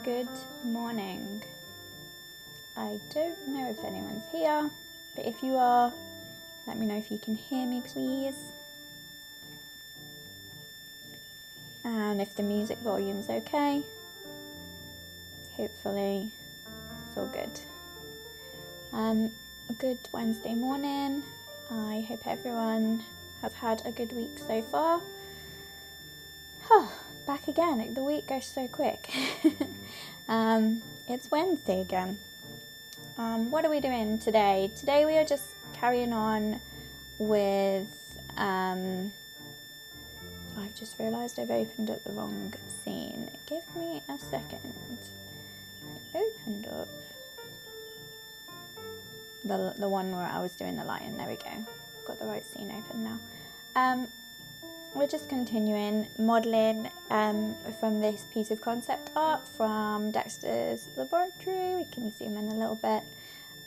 Good morning. I don't know if anyone's here, but if you are, let me know if you can hear me, please. And if the music volume's okay. Hopefully it's all good. A good Wednesday morning. I hope everyone has had a good week so far. Back again. The week goes so quick. It's Wednesday again. What are we doing today? Today we are just carrying on with I've just realised I've opened up the wrong scene. Give me a second. I opened up the one where I was doing the lion. There we go. Got the right scene open now. We're just continuing modelling from this piece of concept art from Dexter's laboratory. We can zoom in a little bit.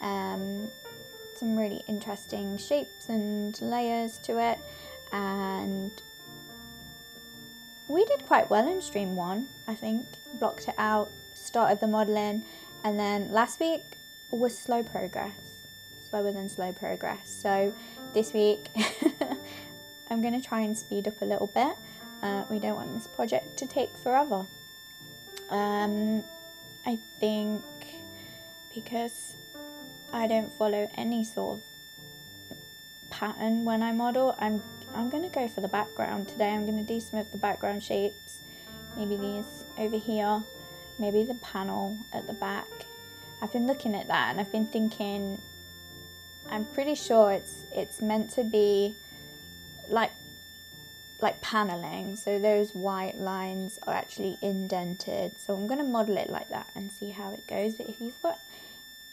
Some really interesting shapes and layers to it, and we did quite well in stream 1, I think. Blocked it out, started the modelling, and then last week was slow progress, slower than slow progress. So this week I'm going to try and speed up a little bit. We don't want this project to take forever. I think because I don't follow any sort of pattern when I model, I'm going to go for the background today. I'm going to do some of the background shapes, maybe these over here, maybe the panel at the back. I've been looking at that and I've been thinking, I'm pretty sure it's meant to be like paneling, so those white lines are actually indented. So I'm going to model it like that and see how it goes. But if you've got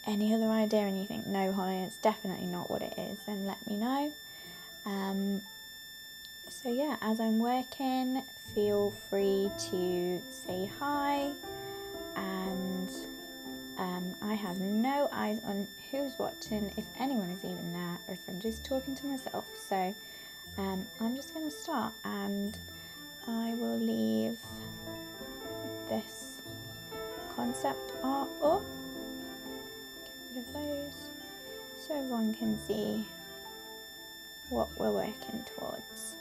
any other idea and you think, no Holly, it's definitely not what it is, then let me know. So yeah, as I'm working, feel free to say hi, and I have no eyes on who's watching, if anyone is even there, or if I'm just talking to myself. So I'm just going to start, and I will leave this concept art up. Get rid of those so everyone can see what we're working towards.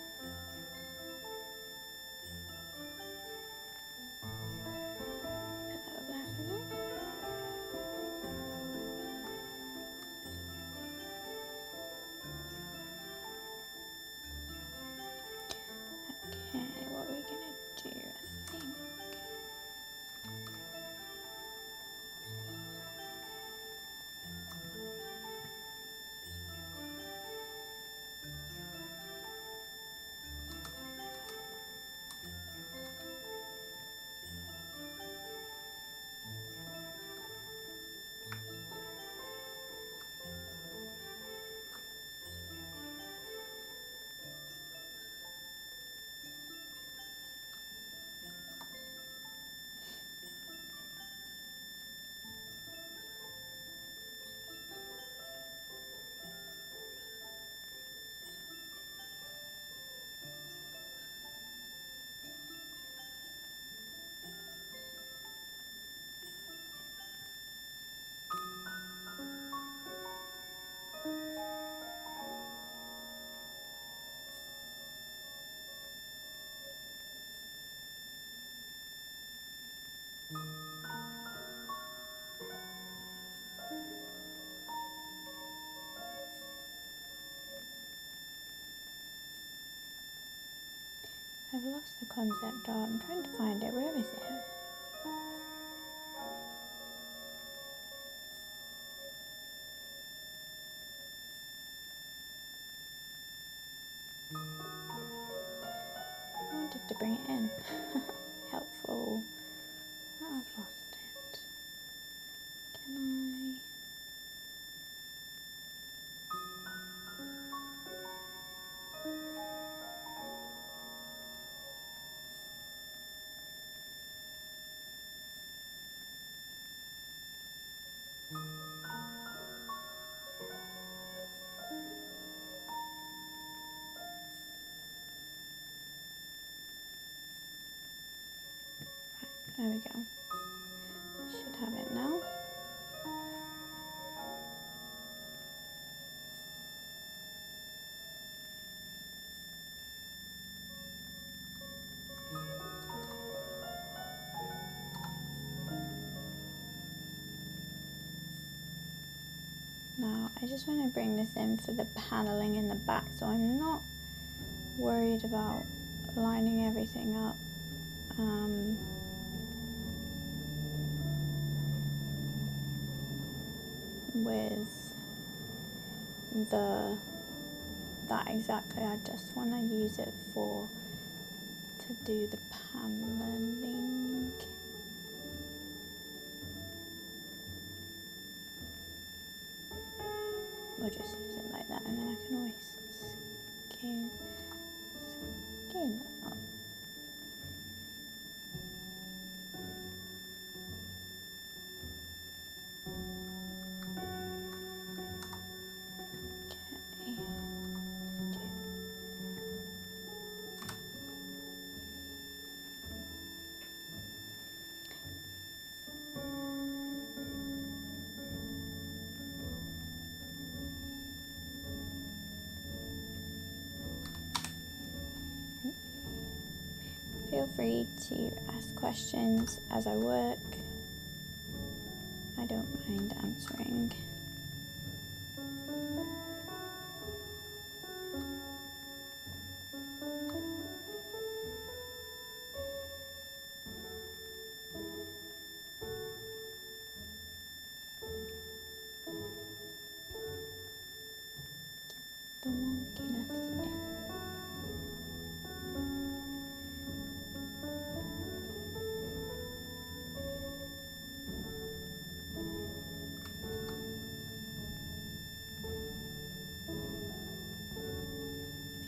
I've lost the concept art. I'm trying to find it. Where is it? I wanted to bring it in. Helpful. I've lost it. Can I? There we go. Should have it now. Now I just want to bring this in for the paneling in the back, so I'm not worried about lining everything up. With that exactly, I just want to use it to do the paneling. We'll just use it like that, and then I can always skin that up. Feel free to ask questions as I work. I don't mind answering. Get the wonkiness in.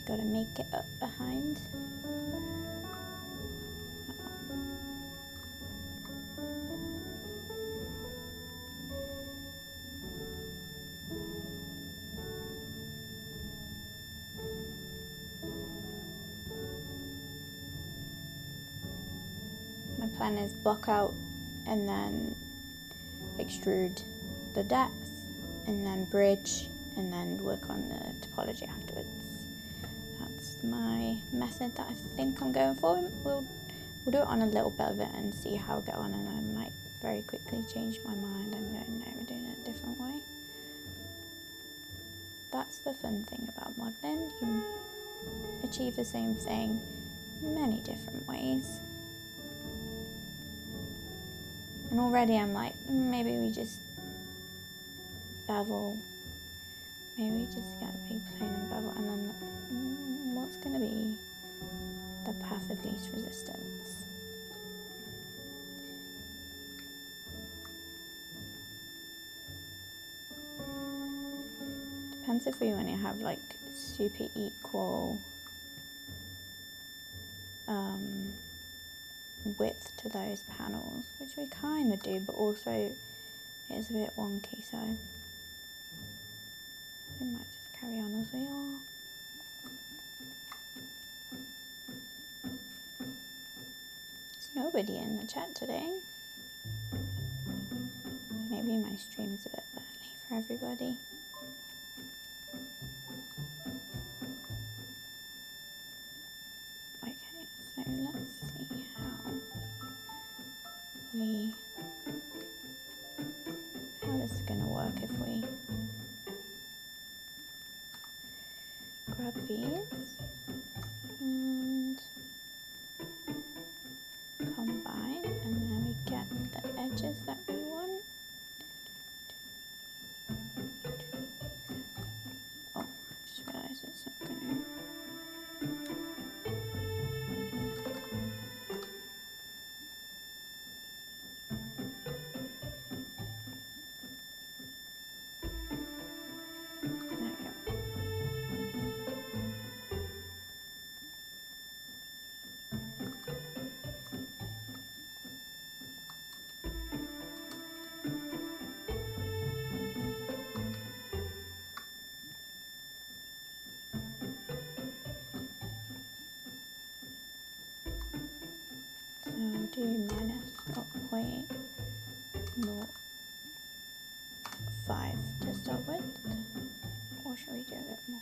Got to make it up behind. My plan is block out and then extrude the depth and then bridge and then work on the topology afterwards. That's my method that I think I'm going for. We'll do it on a little bit of it and see how I get on, and I might very quickly change my mind and go, no, we're doing it a different way. That's the fun thing about modelling. You can achieve the same thing many different ways. And already I'm like, maybe we just bevel. Maybe we just get a big plane and bevel, and then what's going to be the path of least resistance? Depends if we want to have like super equal width to those panels, which we kind of do, but also it's a bit wonky, so we might just carry on as we are. There's nobody in the chat today. Maybe my stream's a bit early for everybody. Okay, so let's see how this is going to work if we grab these and combine, and then we get the edges that we want. Oh, I just realised it's not going to. Do minus 0.1 0.05 to start with, or should we do a bit more?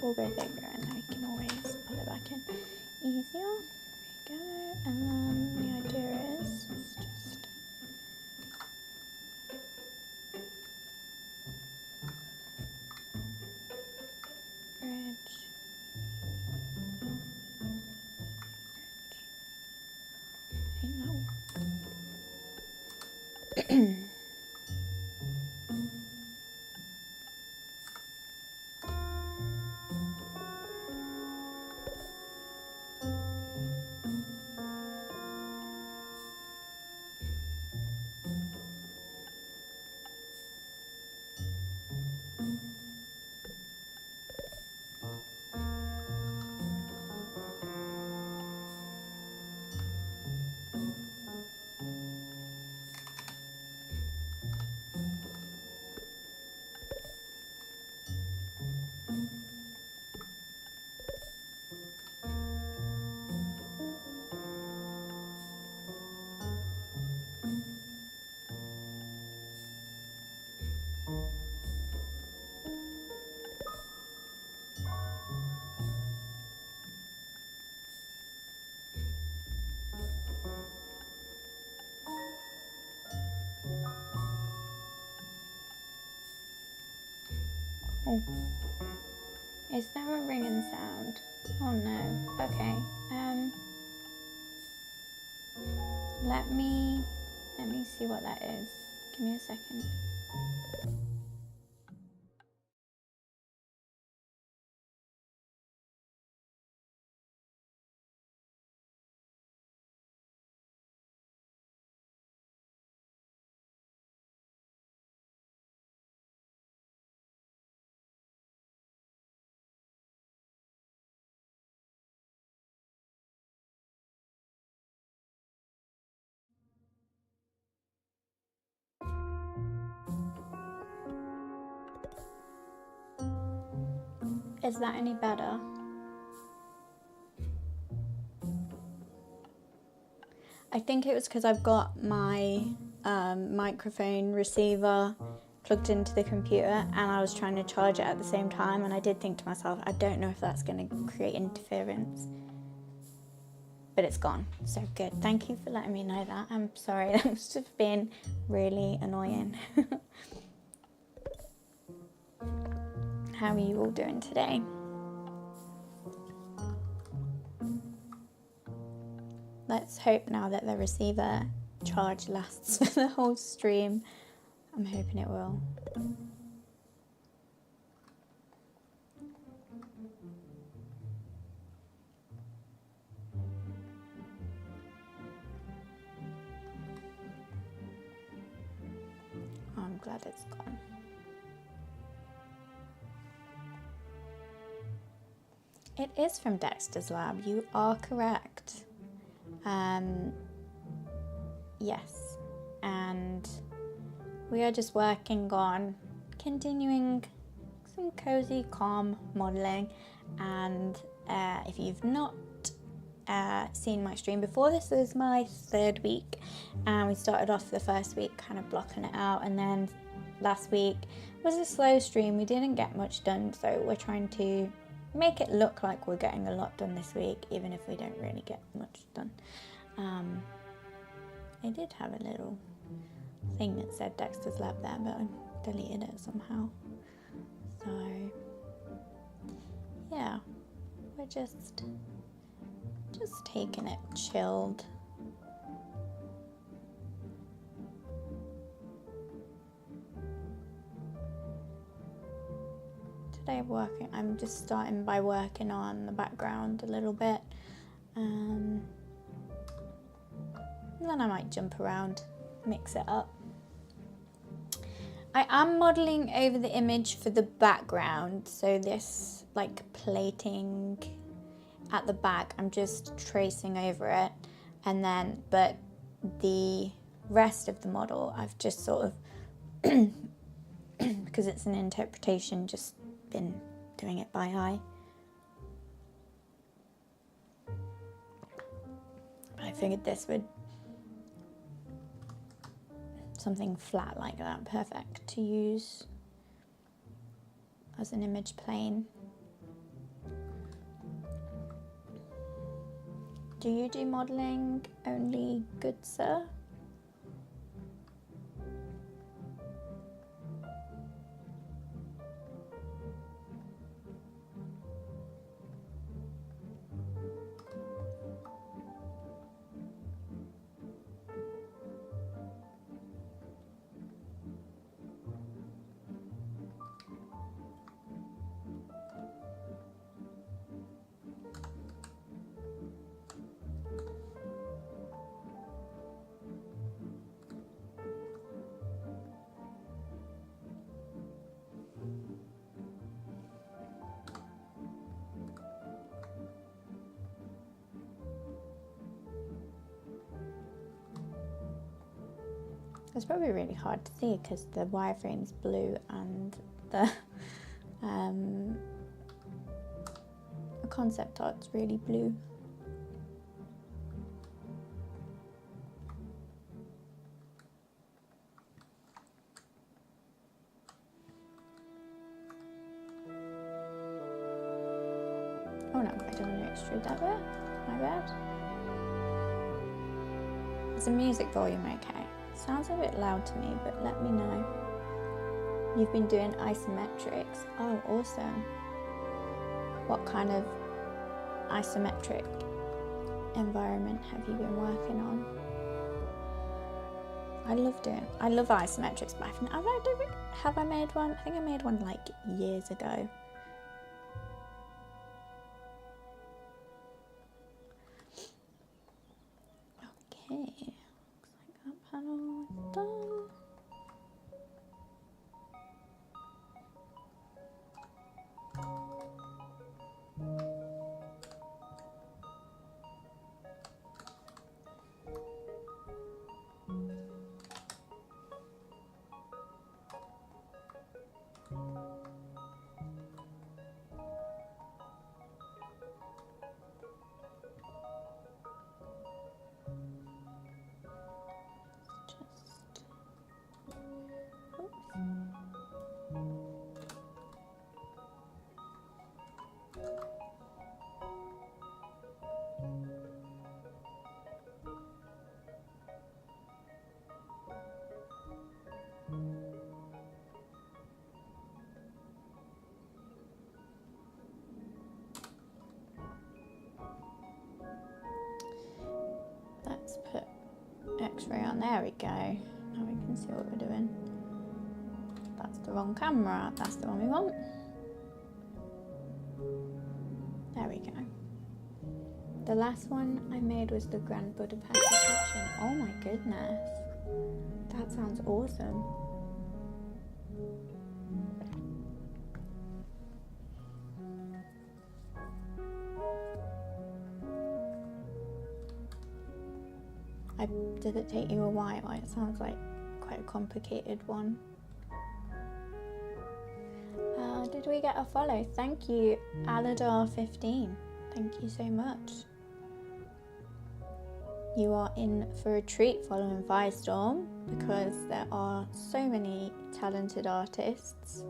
We'll go bigger and then we can always pull it back in easier. There we go. And then the idea is it's just bridge. I think that will Oh, is there a ringing sound? Oh no. Okay. Let me see what that is. Give me a second. Is that any better? I think it was because I've got my microphone receiver plugged into the computer and I was trying to charge it at the same time, and I did think to myself, I don't know if that's going to create interference. But it's gone, so good. Thank you for letting me know that. I'm sorry, that must have been really annoying. How are you all doing today? Let's hope now that the receiver charge lasts for the whole stream. I'm hoping it will. Oh, I'm glad it's gone. It is from Dexter's Lab. You are correct. Yes, and we are just working on continuing some cozy, calm modeling. And if you've not seen my stream before, this is my third week, and we started off the first week kind of blocking it out, and then last week was a slow stream. We didn't get much done, so we're trying to make it look like we're getting a lot done this week, even if we don't really get much done. I did have a little thing that said Dexter's Lab there, but I deleted it somehow. So yeah, we're just taking it chilled. Today I'm just starting by working on the background a little bit. And then I might jump around, mix it up. I am modelling over the image for the background, so this like plating at the back, I'm just tracing over it, and then but the rest of the model I've just sort of because it's an interpretation, just been doing it by eye. But I figured this would something flat like that, perfect to use as an image plane. Do you do modelling only, good sir? It's probably really hard to see because the wireframe's blue and the concept art's really blue. Oh no, I don't want to extrude that bit. My bad. Is the music volume okay? Sounds a bit loud to me, but let me know. You've been doing isometrics. Oh, awesome. What kind of isometric environment have you been working on? I love isometrics, but have I made one? I think I made one like years ago. Okay. Panel done. Let's put X-ray on. There we go. Now we can see what we're doing. That's the wrong camera. That's the one we want. There we go. The last one I made was the Grand Budapest Kitchen. Oh my goodness. That sounds awesome. Did it take you a while? It sounds like quite a complicated one. Did we get a follow? Thank you, Aladar15. Thank you so much. You are in for a treat following Firestorm because there are so many talented artists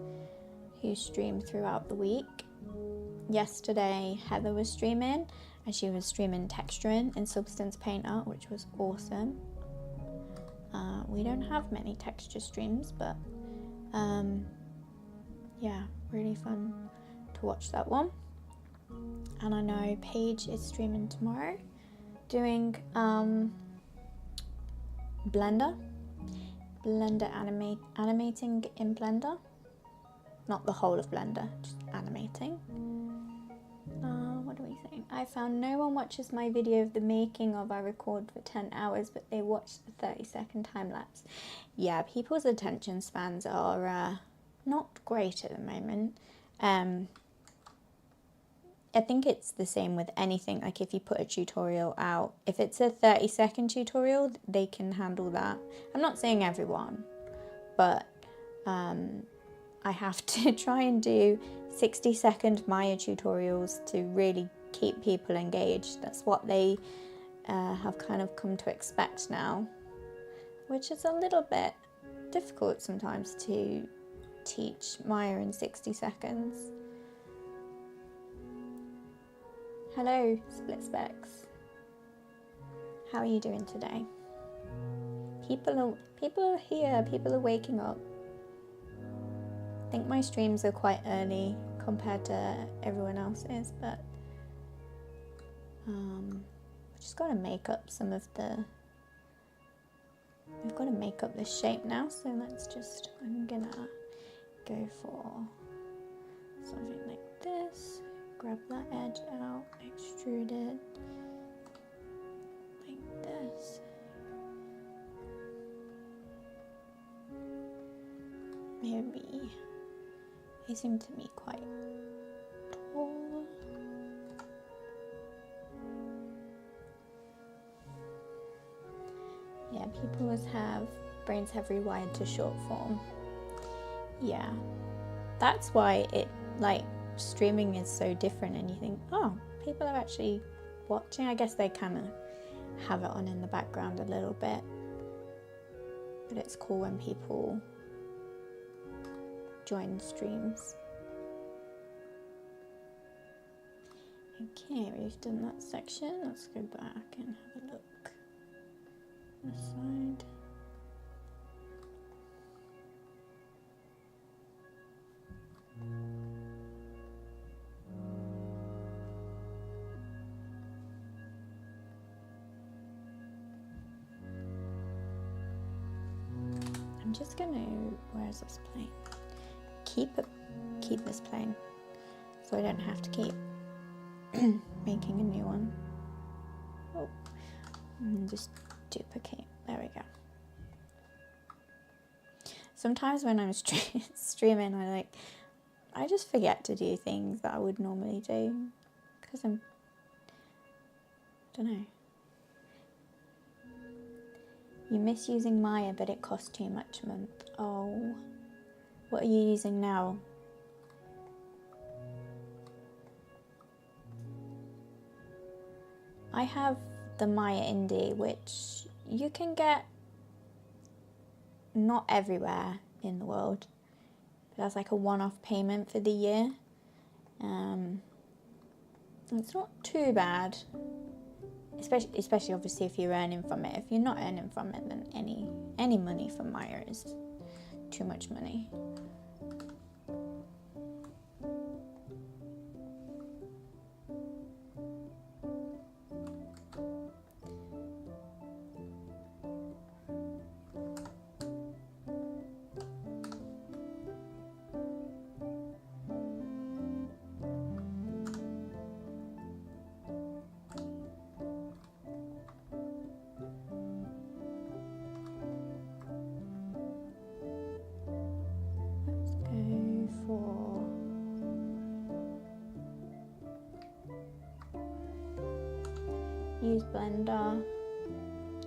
who stream throughout the week. Yesterday, Heather was streaming and she was streaming texturing in Substance Painter, which was awesome. We don't have many texture streams, but yeah, really fun to watch that one. And I know Paige is streaming tomorrow doing Blender animating in Blender, not the whole of Blender, just animating. What do we think? I found no one watches my video of the making of I record for 10 hours, but they watch the 30-second time lapse. Yeah, people's attention spans are not great at the moment. I think it's the same with anything. Like if you put a tutorial out, if it's a 30-second tutorial, they can handle that. I'm not saying everyone, but I have to try and do 60-second Maya tutorials to really keep people engaged. That's what they have kind of come to expect now, which is a little bit difficult sometimes to teach Maya in 60 seconds. Hello, Split Specs. How are you doing today? People are here, people are waking up. I think my streams are quite early compared to everyone else's, but I've just got to make up some of the... We've got to make up this shape now, so let's just... I'm gonna go for something like this. Grab that edge out, extrude it like this. Maybe they seem to be quite tall. Yeah, brains have rewired to short form. Yeah, that's why it, like, streaming is so different, and you think, oh, people are actually watching. I guess they kind of have it on in the background a little bit, but it's cool when people join streams. Okay, we've done that section. Let's go back and have a look this side. I'm just gonna, where's this plane? Keep this plane, so I don't have to keep making a new one. Oh, and just duplicate. There we go. Sometimes when I'm streaming, I just forget to do things that I would normally do because I don't know. You miss using Maya, but it costs too much a month. Oh, what are you using now? I have the Maya Indie, which you can get not everywhere in the world, but that's like a one-off payment for the year. It's not too bad, especially obviously if you're earning from it. If you're not earning from it, then any money from Maya is too much money. Use Blender,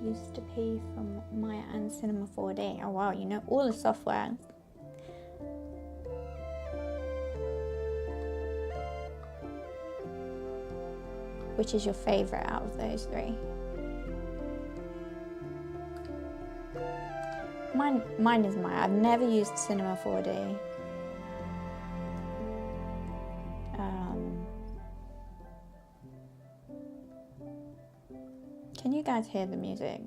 used to pay from Maya and Cinema 4D. Oh wow, you know all the software. Which is your favorite out of those three? Mine is Maya. I've never used Cinema 4D. Can you guys hear the music?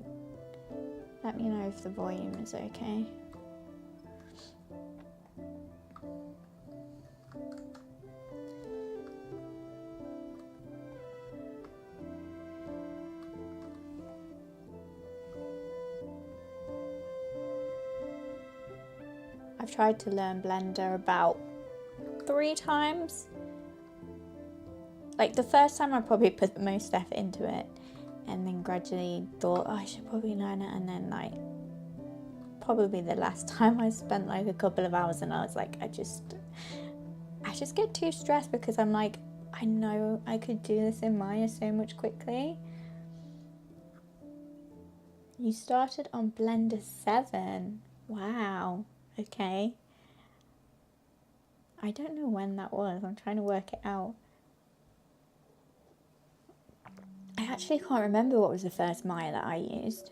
Let me know if the volume is okay. I've tried to learn Blender about 3 times. Like the first time I probably put the most effort into it, and then gradually thought, oh, I should probably learn it, and then like probably the last time I spent like a couple of hours and I was like, I just get too stressed because I'm like, I know I could do this in Maya so much quickly. You started on Blender 7. Wow. Okay. I don't know when that was. I'm trying to work it out. I actually can't remember what was the first Maya that I used.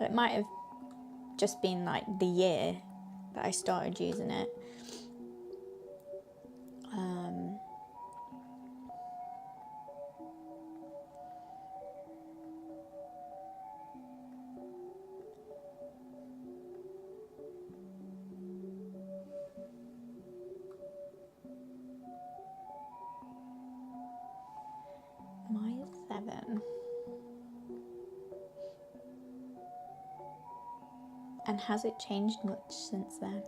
It might have just been like the year that I started using it. My 7. And has it changed much since then?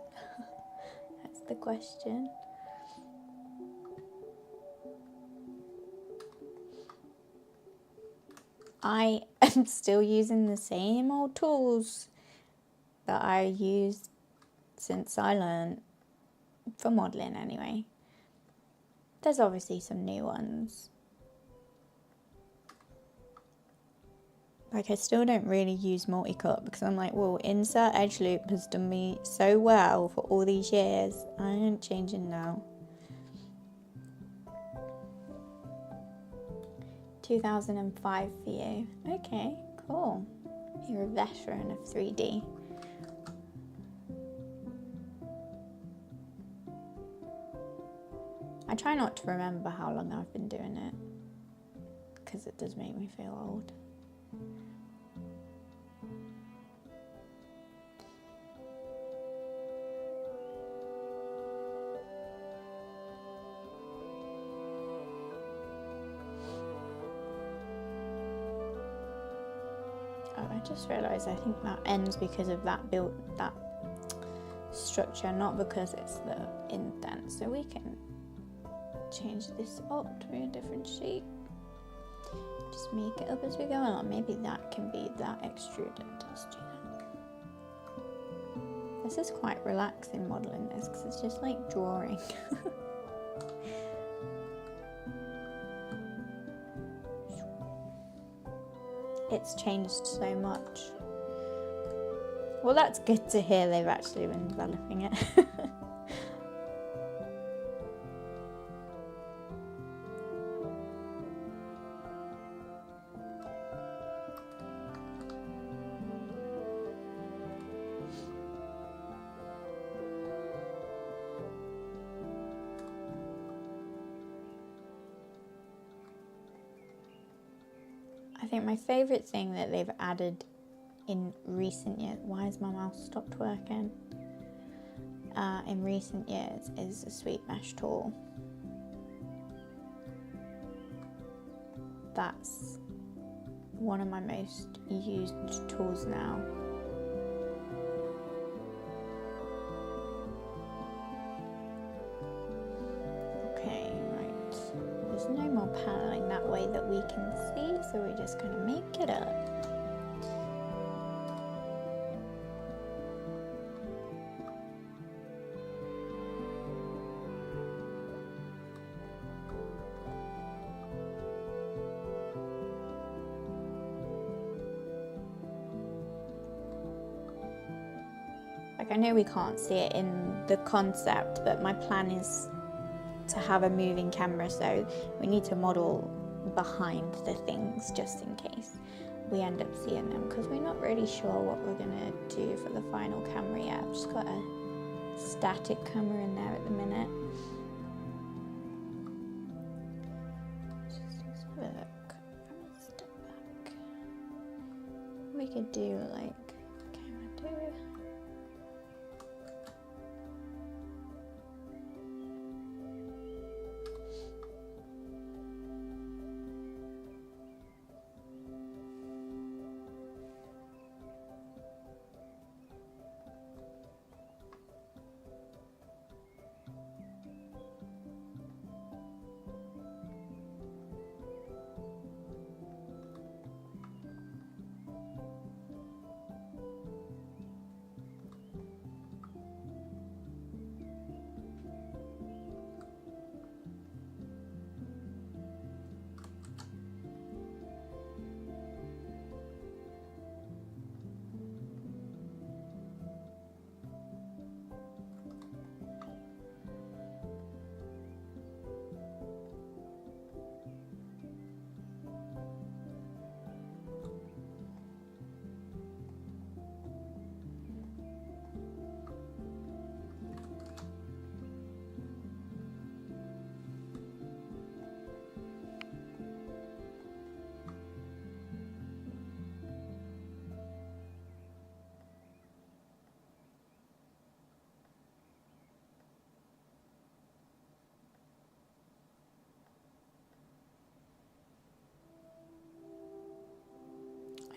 That's the question. I am still using the same old tools that I used since I learned, for modelling anyway. There's obviously some new ones. Like, I still don't really use multi-cut because I'm like, well, insert edge loop has done me so well for all these years. I ain't changing now. 2005 for you. Okay, cool. You're a veteran of 3D. I try not to remember how long I've been doing it because it does make me feel old. Oh, I just realised I think that ends because of that structure, not because it's the indent. So we can change this up to a different shape. Just make it up as we go along. Maybe that can be that extruded. Let's do that. This is quite relaxing modelling this because it's just like drawing. It's changed so much. Well, that's good to hear they've actually been developing it. I think my favourite thing that they've added in recent years, why has my mouse stopped working? In recent years is a sweep mesh tool. That's one of my most used tools now. Okay, right. There's no more paneling that way that we can see, so we're just going to make it up. Like, I know we can't see it in the concept, but my plan is to have a moving camera, so we need to model behind the things just in case we end up seeing them, because we're not really sure what we're gonna do for the final camera yet. I've just got a static camera in there at the minute. Let's have a look. Step back. We could do like camera 2.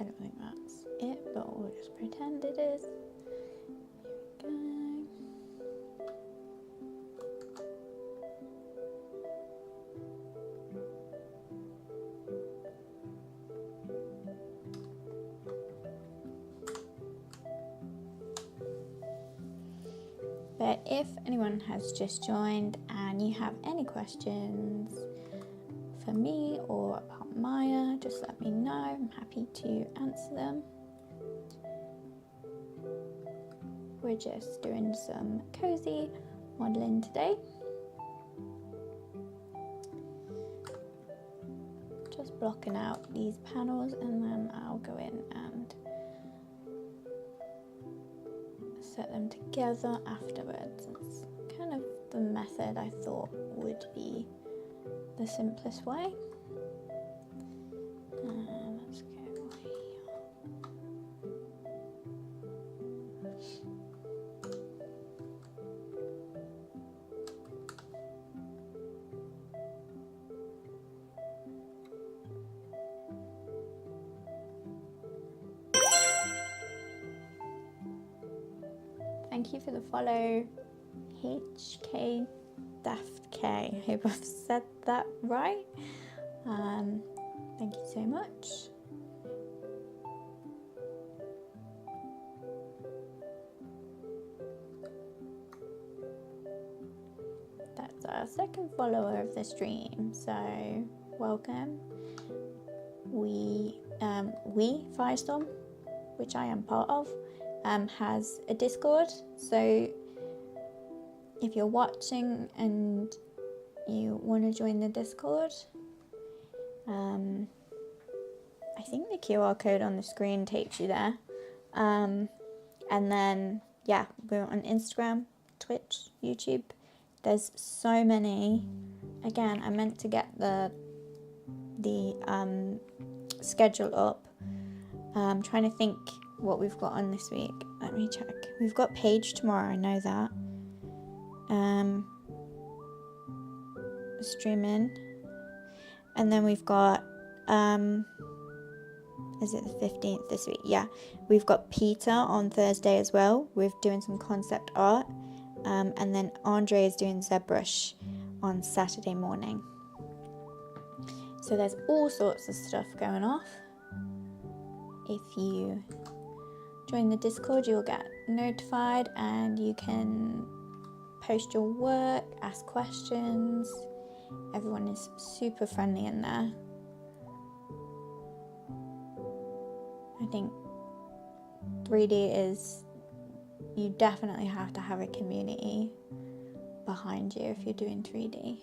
I don't think that's it, but we'll just pretend it is. Here we go. But if anyone has just joined and you have any questions for me or about Maya, just let me know. I'm happy to answer them. We're just doing some cozy modeling today. Just blocking out these panels and then I'll go in and set them together afterwards. It's kind of the method I thought would be the simplest way. Let's go here. Thank you for the follow, HK Daft K. I hope I've said that right. Thank you so much. That's our second follower of the stream, so welcome. We Firestorm, which I am part of, has a Discord, so if you're watching and you want to join the Discord, I think the QR code on the screen takes you there, and then yeah, we're on Instagram, Twitch, YouTube. There's so many. Again, I meant to get the schedule up. I'm trying to think what we've got on this week. Let me check. We've got Paige tomorrow, I know that. Streaming. And then we've got, is it the 15th this week? Yeah. We've got Peter on Thursday as well. We're doing some concept art. And then Andre is doing ZBrush on Saturday morning. So there's all sorts of stuff going off. If you join the Discord, you'll get notified and you can post your work, ask questions. Everyone is super friendly in there. I think 3D is, you definitely have to have a community behind you if you're doing 3D.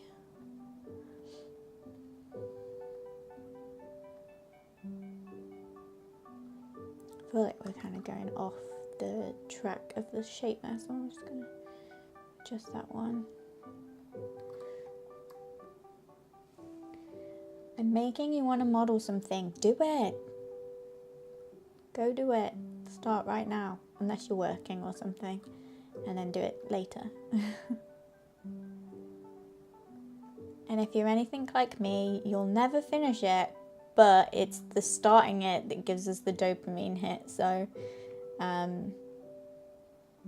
I feel like we're kind of going off the track of the shape there, so I'm just going to adjust that one. I'm making you want to model something. Do it. Go do it. Start right now, unless you're working or something, and then do it later. And if you're anything like me, you'll never finish it, but it's the starting it that gives us the dopamine hit, so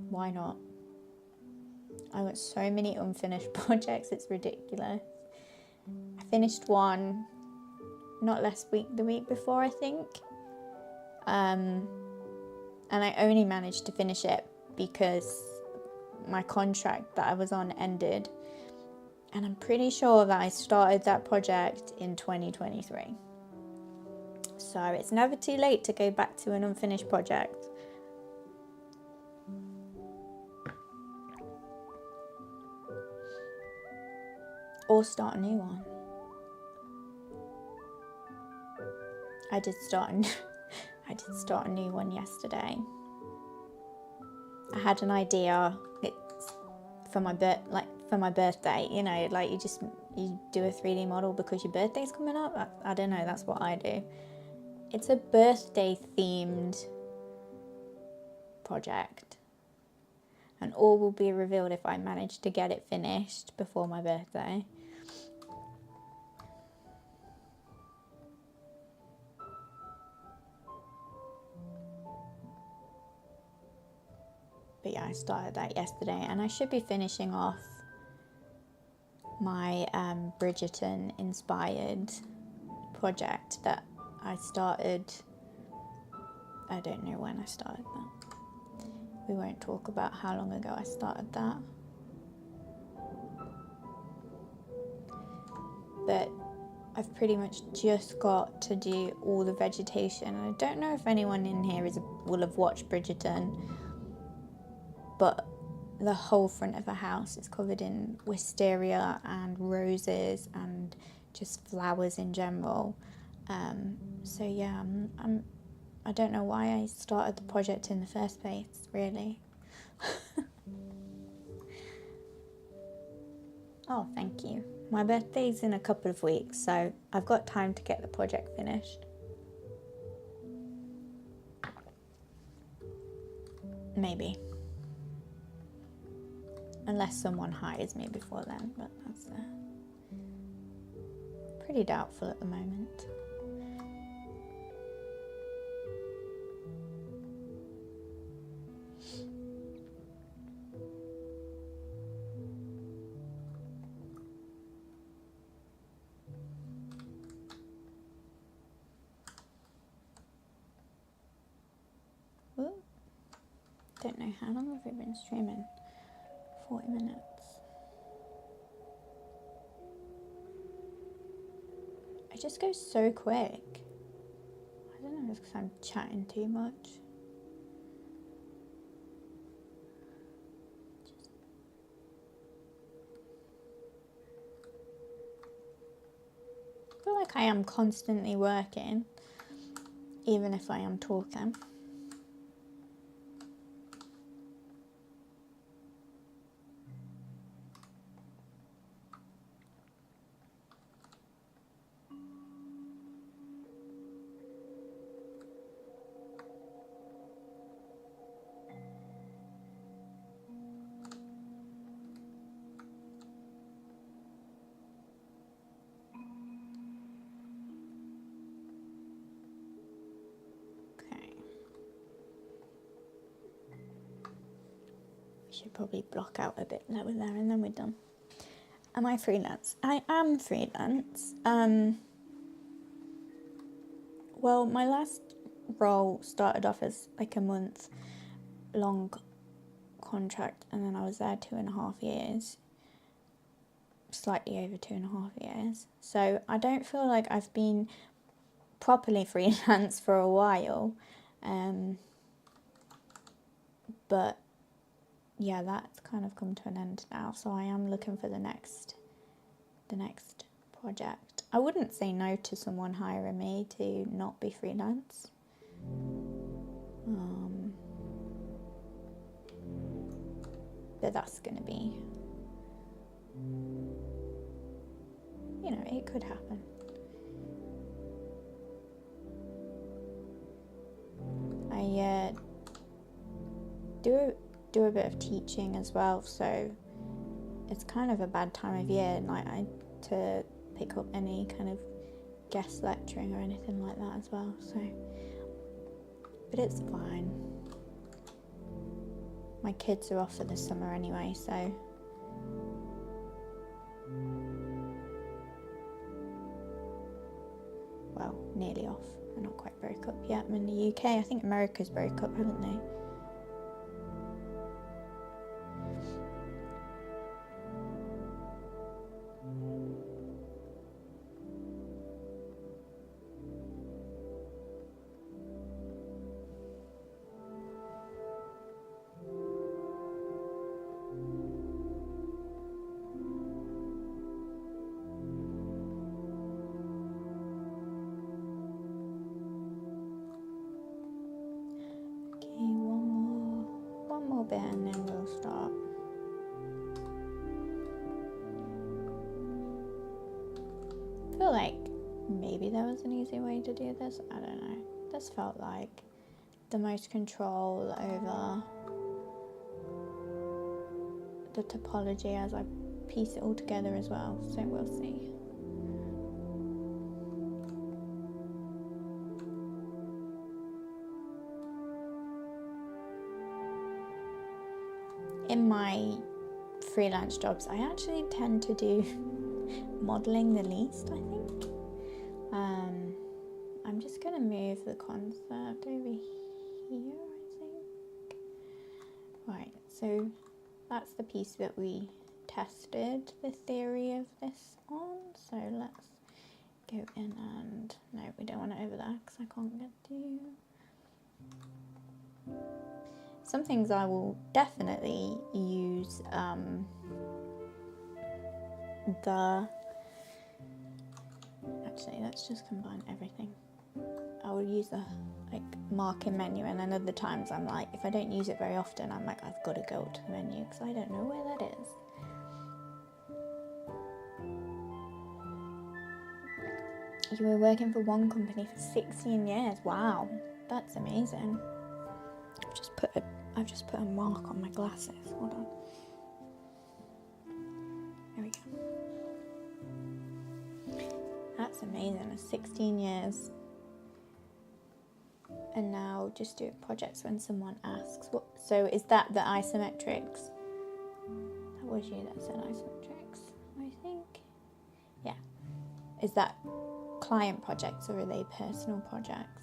why not? I've got so many unfinished projects, it's ridiculous. I finished one not last week, the week before, I think, and I only managed to finish it because my contract that I was on ended, and I'm pretty sure that I started that project in 2023. So it's never too late to go back to an unfinished project. Or start a new one. I did start a new one yesterday. I had an idea. It's for my birthday, you know, like you do a 3D model because your birthday's coming up. I don't know, that's what I do. It's a birthday themed project, and all will be revealed if I manage to get it finished before my birthday. But yeah, I started that yesterday, and I should be finishing off my Bridgerton inspired project that I started. I don't know when I started that. We won't talk about how long ago I started that. But I've pretty much just got to do all the vegetation. I don't know if anyone in here will have watched Bridgerton, but the whole front of the house is covered in wisteria and roses and just flowers in general. So yeah, I don't know why I started the project in the first place, really. Oh, thank you. My birthday's in a couple of weeks, so I've got time to get the project finished. Maybe. Unless someone hires me before then, but that's pretty doubtful at the moment. Ooh. Don't know how long have we been streaming? 40 minutes. It just goes so quick. I don't know if it's because I'm chatting too much. I feel like I am constantly working, even if I am talking. Should probably block out a bit lower there and then we're done. Am I freelance? I am freelance. Well, my last role started off as like a month long contract, and then I was there 2.5 years, slightly over 2.5 years. So I don't feel like I've been properly freelance for a while. But yeah, that's kind of come to an end now, so I am looking for the next project. I wouldn't say no to someone hiring me to not be freelance. But that's gonna be, you know, it could happen. I do a bit of teaching as well, so it's kind of a bad time of year to pick up any kind of guest lecturing or anything like that as well, so, but it's fine. My kids are off for the summer anyway, so well, nearly off. They're not quite broke up yet. I'm in the UK. I think America's broke up, haven't they? One more bit and then we'll start. I feel like maybe there was an easy way to do this. I don't know. This felt like the most control over the topology as I piece it all together as well, so we'll see. in my freelance jobs, I actually tend to do modeling the least, I think. I'm just going to move the concept over here, I think. Right, so that's the piece that we tested the theory of this on. So let's go in and, no, we don't want it over there because I can't get to. Some things I will definitely use actually, let's just combine everything. I will use the marking menu, and then other times I'm like, if I don't use it very often, I'm like, I've got to go to the menu because I don't know where that is. You were working for one company for 16 years. Wow, that's amazing. I've just put a mark on my glasses. Hold on. There we go. That's amazing. 16 years. And now just do projects when someone asks. What? So is that the isometrics? That was you that said isometrics, I think. Yeah. Is that client projects or are they personal projects?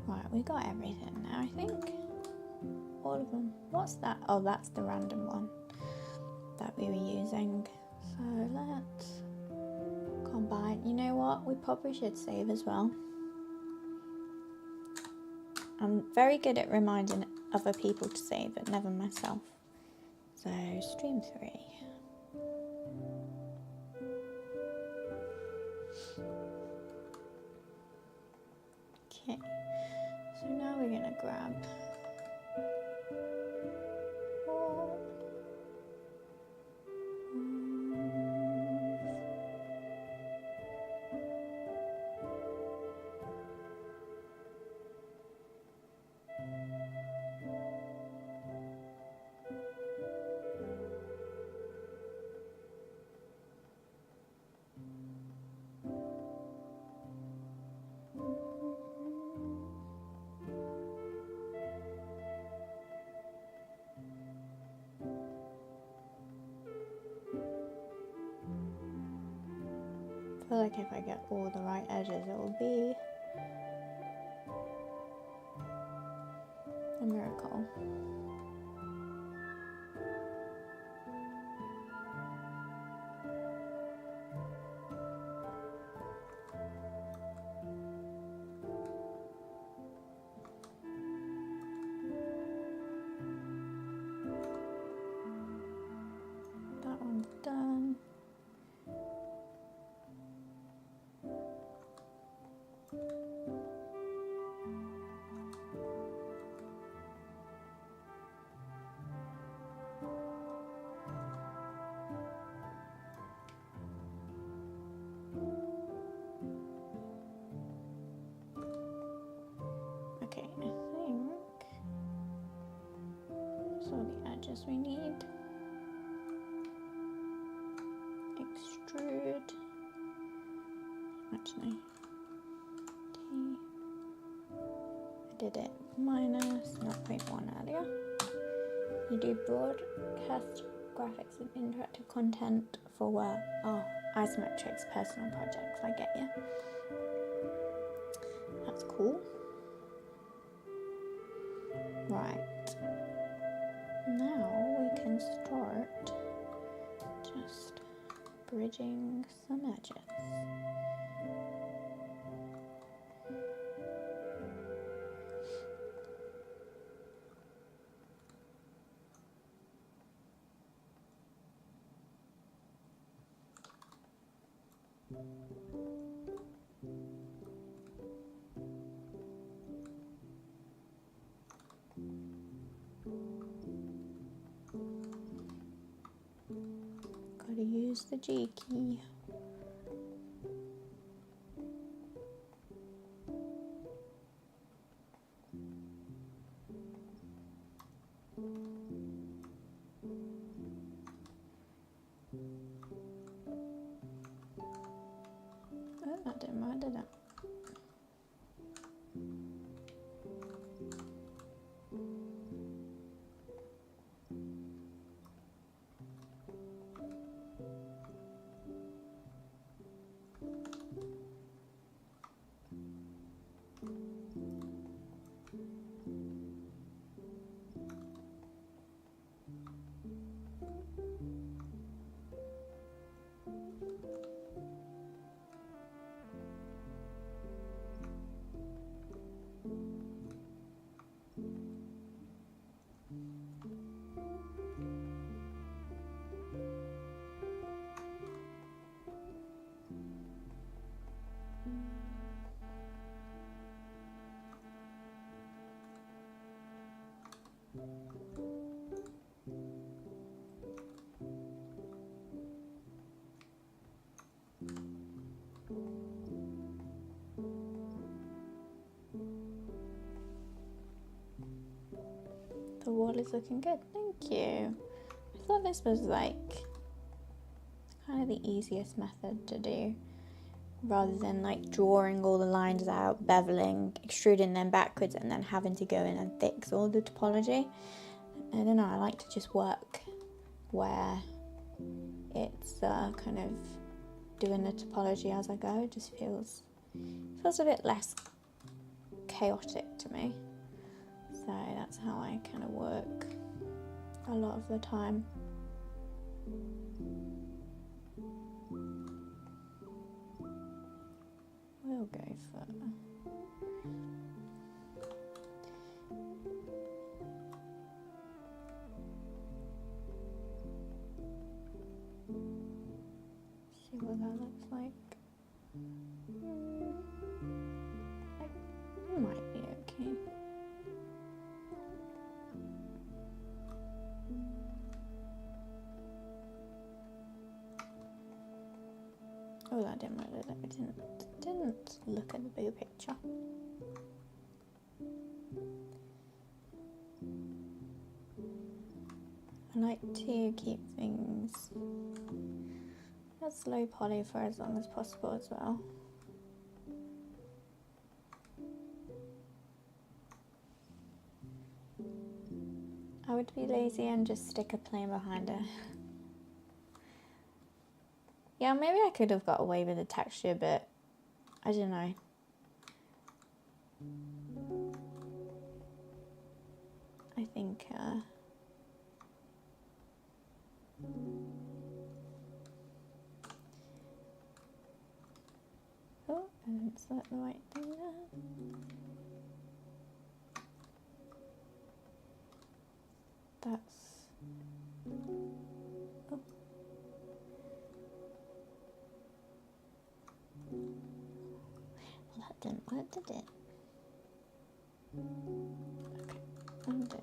Right, we got everything now, I think. All of them. What's that? Oh, that's the random one that we were using. So let's combine. You know what? We probably should save as well. I'm very good at reminding other people to save, but never myself. So stream 3. Okay. So now we're gonna grab. I feel like if I get all the right edges, it will be a miracle. That one's done. Okay, I think that's all the edges we need. Extrude. Actually, T. I did it minus 0.1 earlier. You do broadcast graphics and interactive content for work. Oh, isometrics, personal projects. I get you. That's cool. Right. Now we can start just bridging some edges. Gotta use the G key. Oh, that didn't work, did it? The wall is looking good, thank you. I thought this was like kind of the easiest method to do, rather than like drawing all the lines out, beveling, extruding them backwards, and then having to go in and fix all the topology. I don't know, I like to just work where it's kind of doing the topology as I go. It just feels a bit less chaotic to me. So that's how I kind of work a lot of the time. We'll go for see what that looks like. It might be okay. Oh, that didn't really look. I didn't look at the bigger picture. I like to keep things as low poly for as long as possible as well. I would be lazy and just stick a plane behind it. Yeah, maybe I could have got away with the texture, but I don't know. I think oh, I didn't select the right thing there. That's oh. Well, that didn't work, did it? Okay, undo.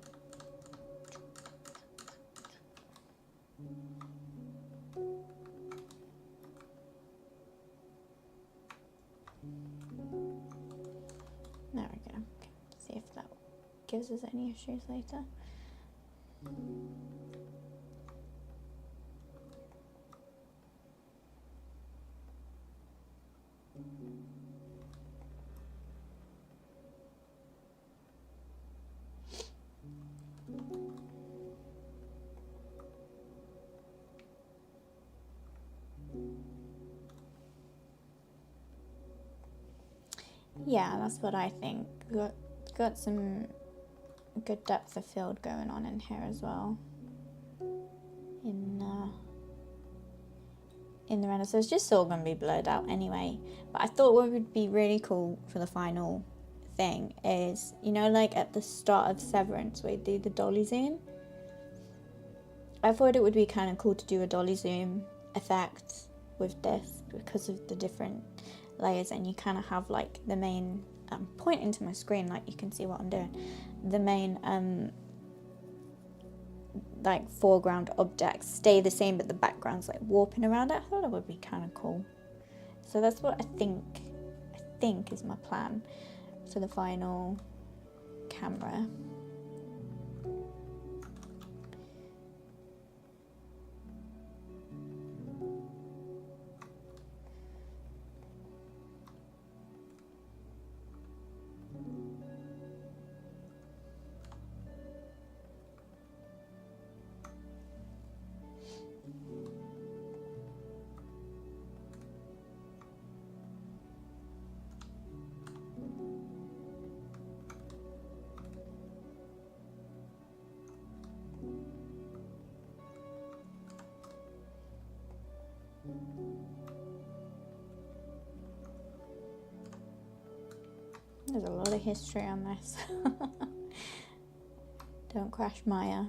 There we go. Okay. See if that gives us any issues later. Yeah, that's what I think. Got some good depth of field going on in here as well. In the render, so it's just all going to be blurred out anyway. But I thought what would be really cool for the final thing is, you know, like at the start of Severance where you do the dolly zoom. I thought it would be kind of cool to do a dolly zoom effect with this because of the different layers, and you kind of have like the main, I'm pointing to my screen like you can see what I'm doing, the main like foreground objects stay the same but the background's like warping around it. I thought it would be kind of cool. So that's what I think is my plan for the final camera. There's a lot of history on this. Don't crash Maya.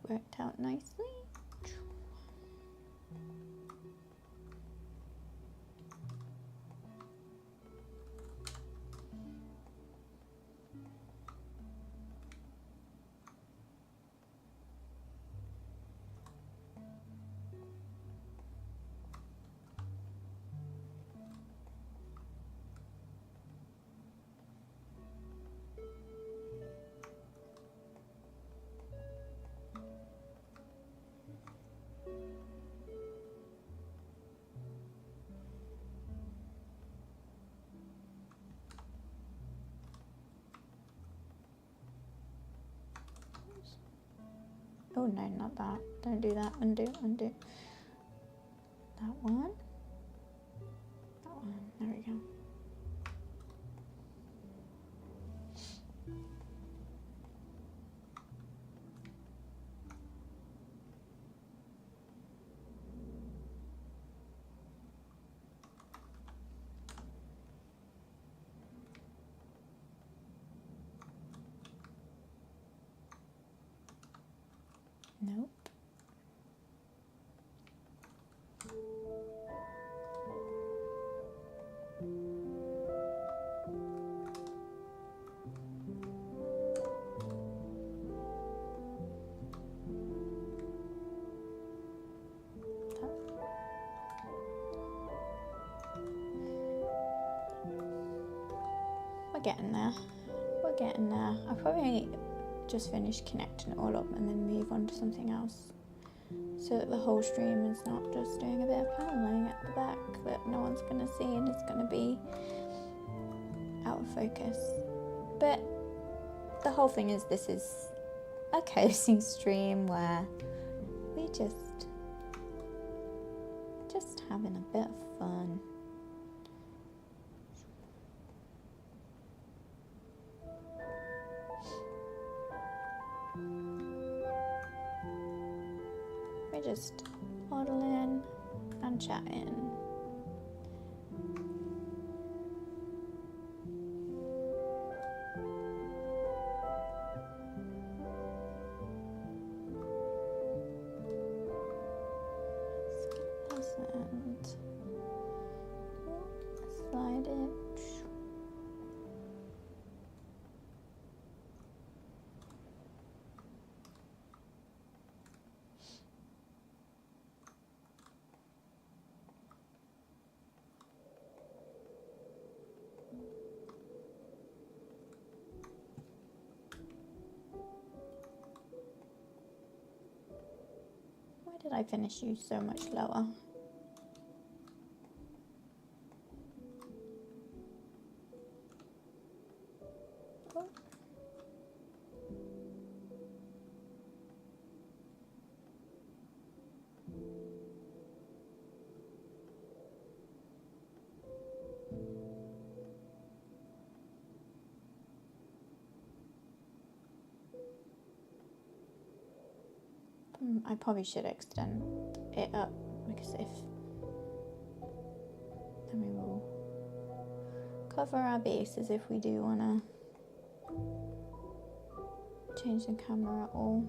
worked out nicely. Oh no, not that. Don't do that. Undo, undo. That one. That one. There we go. Nope. We're getting there. We're getting there. I probably just finish connecting it all up and then move on to something else, so that the whole stream is not just doing a bit of paneling at the back that no one's going to see and it's going to be out of focus. But the whole thing is, this is a cozy stream where we just having a bit of fun. We're just modeling and chatting. And slide it. Why did I finish you so much lower? I probably should extend it up, because then we will cover our bases if we do want to change the camera at all.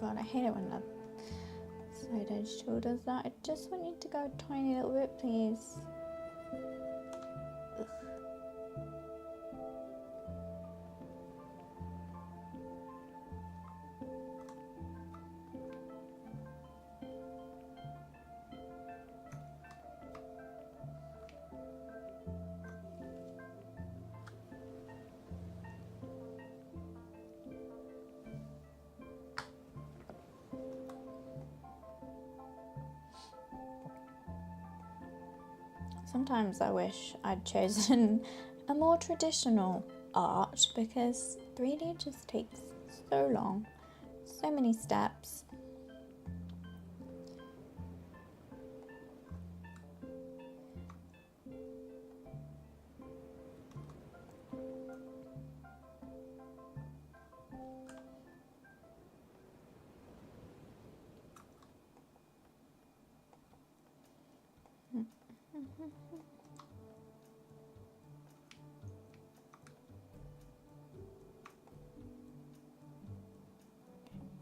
God, I hate it when that side edge tool does that. I just want you to go a tiny little bit, please. Ugh. Sometimes I wish I'd chosen a more traditional art because 3D just takes so long, so many steps.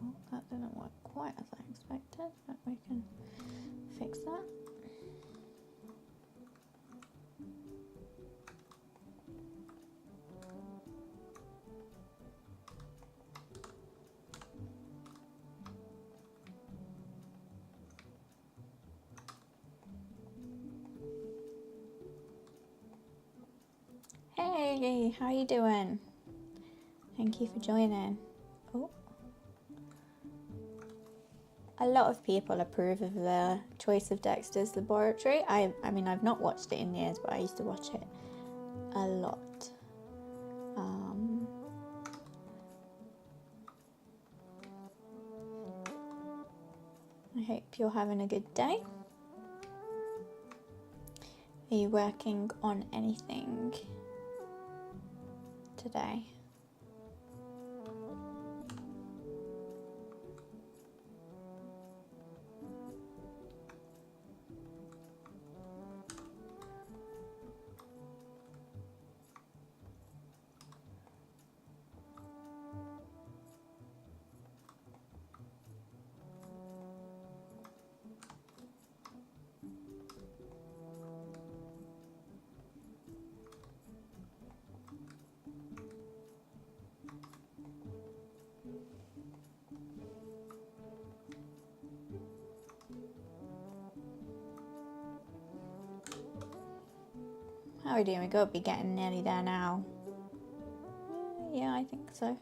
Well, that didn't work quite as I expected, but we can fix that. Hey, how you doing? Thank you for joining. Oh. A lot of people approve of the choice of Dexter's Laboratory. I mean, I've not watched it in years, but I used to watch it a lot. I hope you're having a good day. Are you working on anything today? How are we doing? We've got to be getting nearly there now. Yeah, I think so.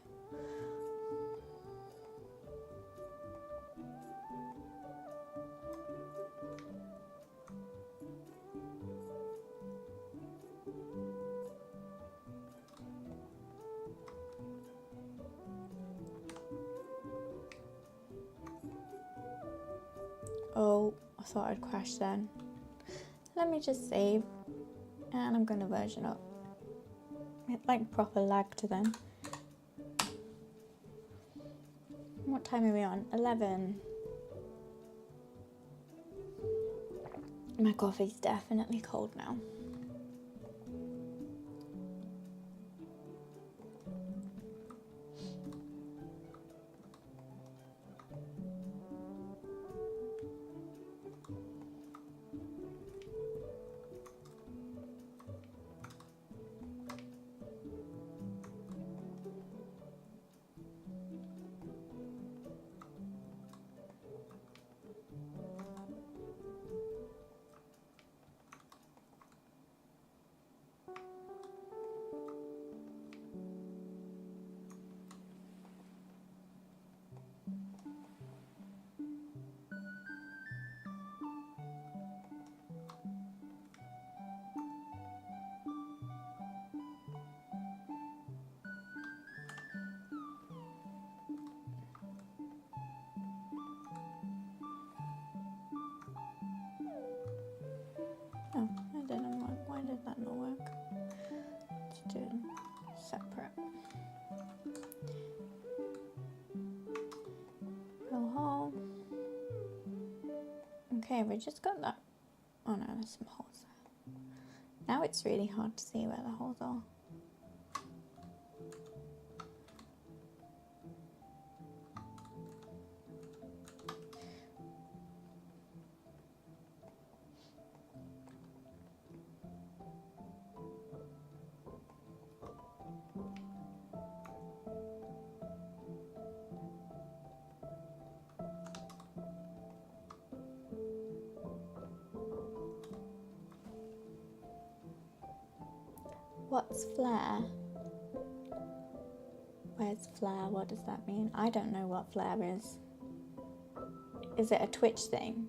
Oh, I thought I'd crash then. Let me just save. And I'm going to version up. It's like proper lag to them. What time are we on? 11. My coffee's definitely cold now. Oh, that didn't work. Why did that not work? Let's do it separate. Fill hole. Okay, we just got that. Oh no, there's some holes there. Now it's really hard to see where the holes are. What's flare? Where's flare? What does that mean? I don't know what flare is. Is it a Twitch thing?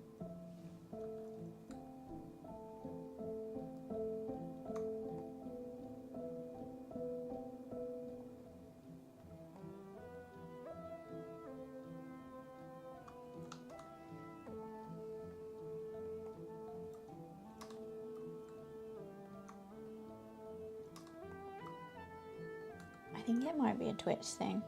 I think it might be a Twitch thing.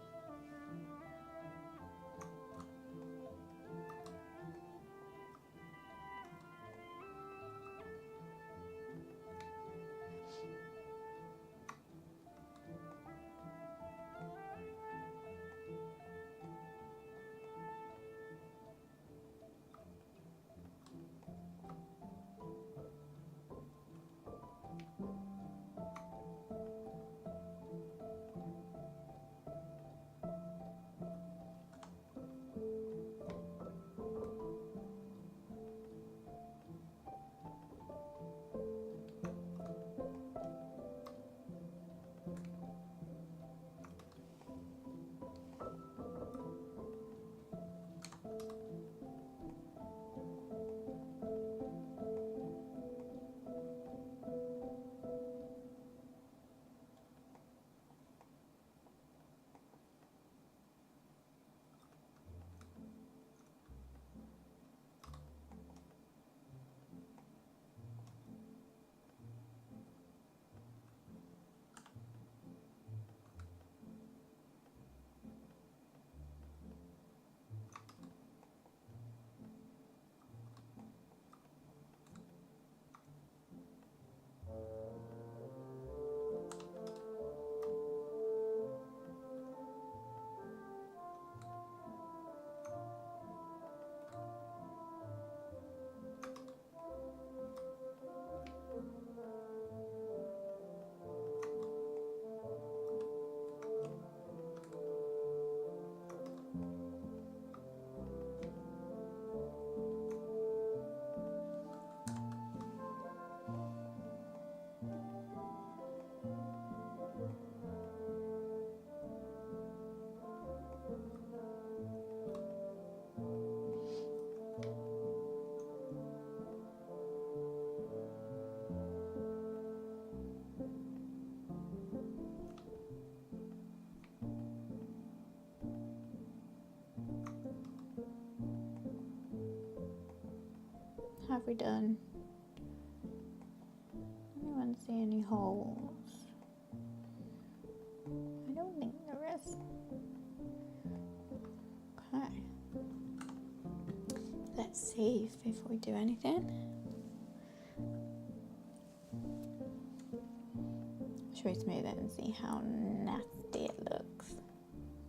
Have we done? Anyone see any holes? I don't think there is. Okay. Let's see if we do anything. Should we smooth it and see how nasty it looks?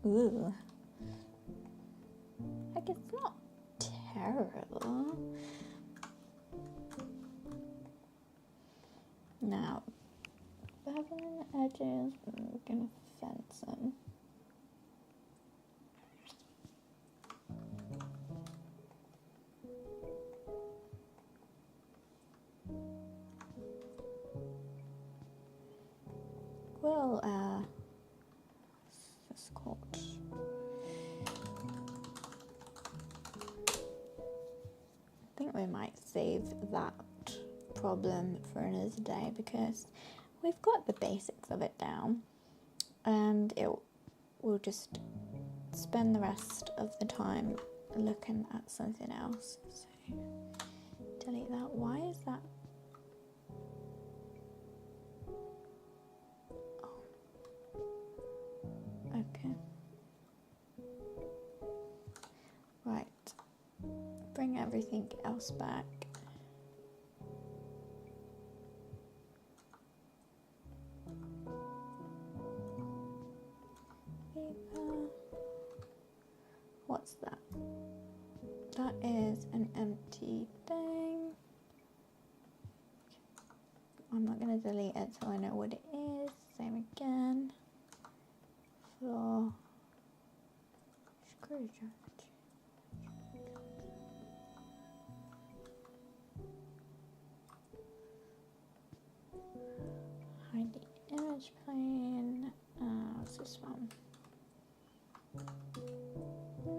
Ooh. Like it's not terrible. Now, bevel and edges, I'm gonna fence them. Well, what's this called? I think we might save that problem for another day because we've got the basics of it down, and we'll just spend the rest of the time looking at something else. So delete that. Why is that? Oh. Okay. Right. Bring everything else back. What's that? That is an empty thing. I'm not going to delete it till I know what it is. Same again. For screwdriver. Hide the Edge plane. What's this one?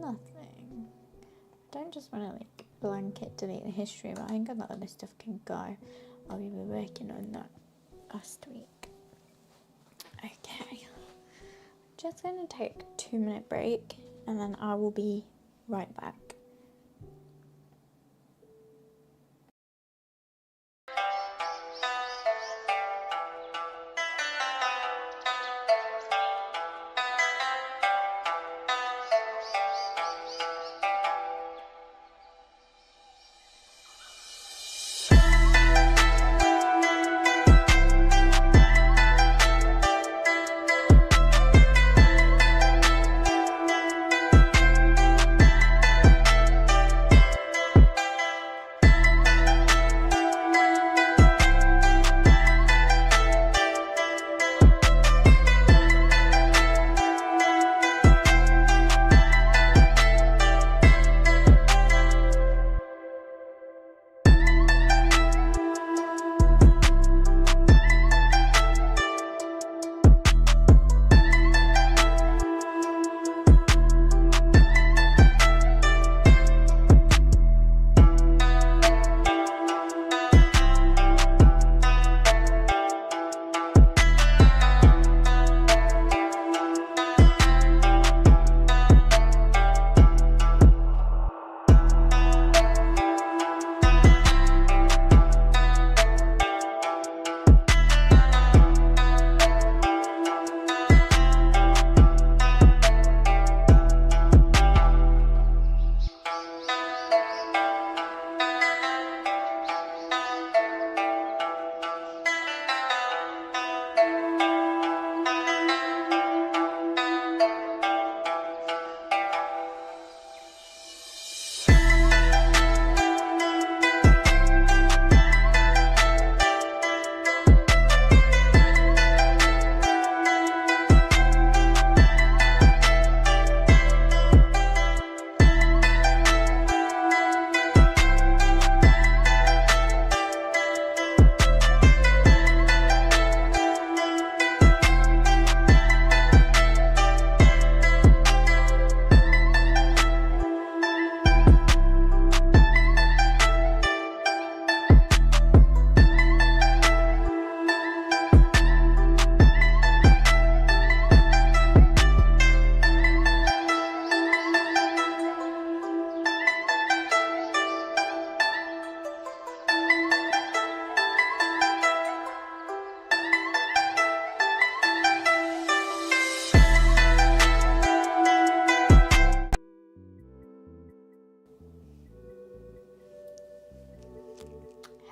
Nothing. I don't just want to like blanket delete the history, but I think a lot of this stuff can go. I'll be working on that last week. Okay. Just going to take a 2-minute break and then I will be right back.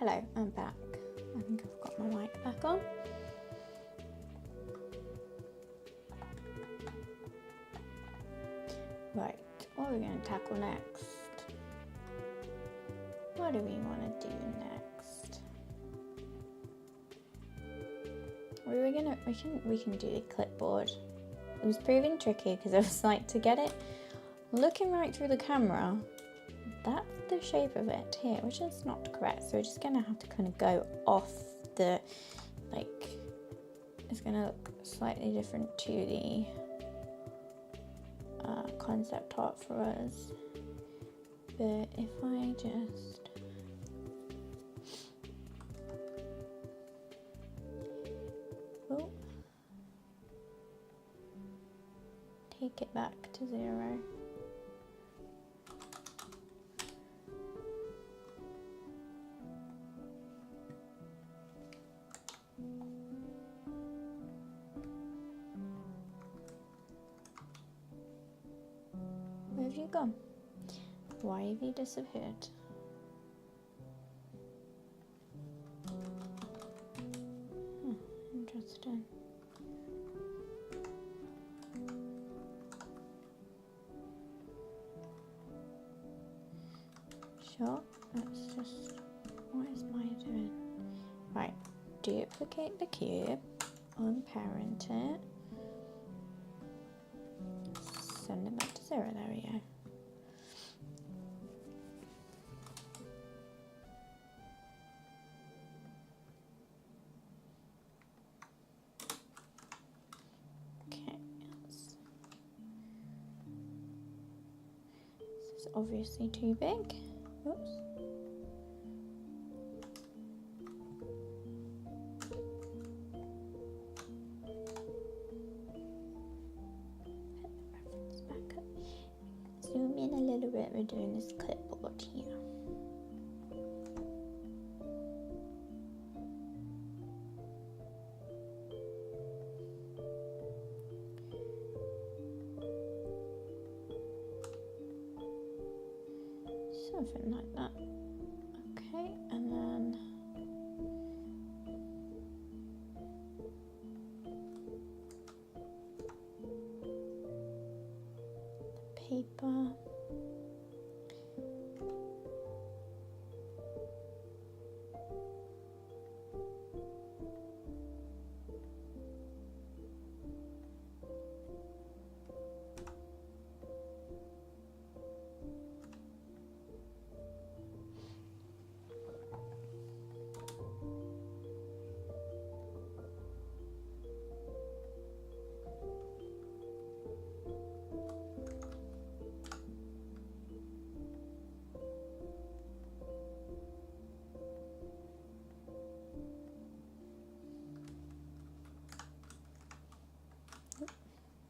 Hello, I'm back. I think I've got my mic back on. Right, what are we going to tackle next? What do we want to do next? We can do the clipboard. It was proving tricky because I was like, to get it looking right through the camera, that's the shape of it here, which is not correct. So we're just gonna have to kind of go off the, like, it's gonna look slightly different to the concept art for us. But if I just take it back to 0. Where have you gone? Why have you disappeared? Interesting. Sure, let's just, what is mine doing? Right, duplicate the cube, unparent it, send it back to 0, there we go. It's obviously too big. Oops. Back up. Zoom in a little bit. We're doing this clipboard here. Something like that. Okay, and then the paper.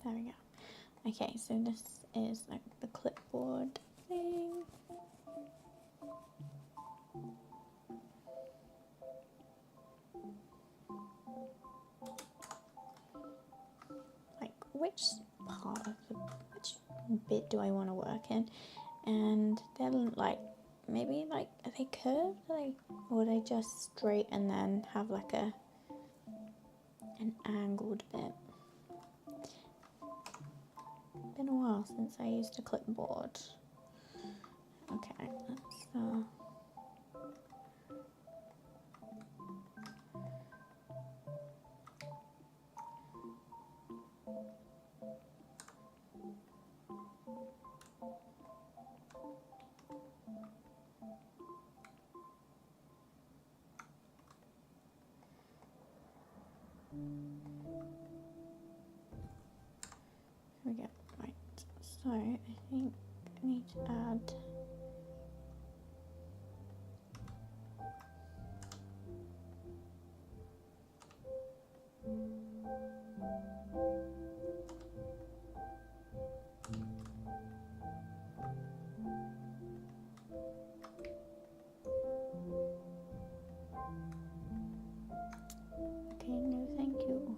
There we go. Okay, so this is like the clipboard thing. Like which bit do I want to work in? And they're like, maybe like, are they curved? Like, or are they just straight and then have like an angled bit? Been a while since I used a clipboard. Okay, let's here we go. Right, so I think I need to add okay, no thank you.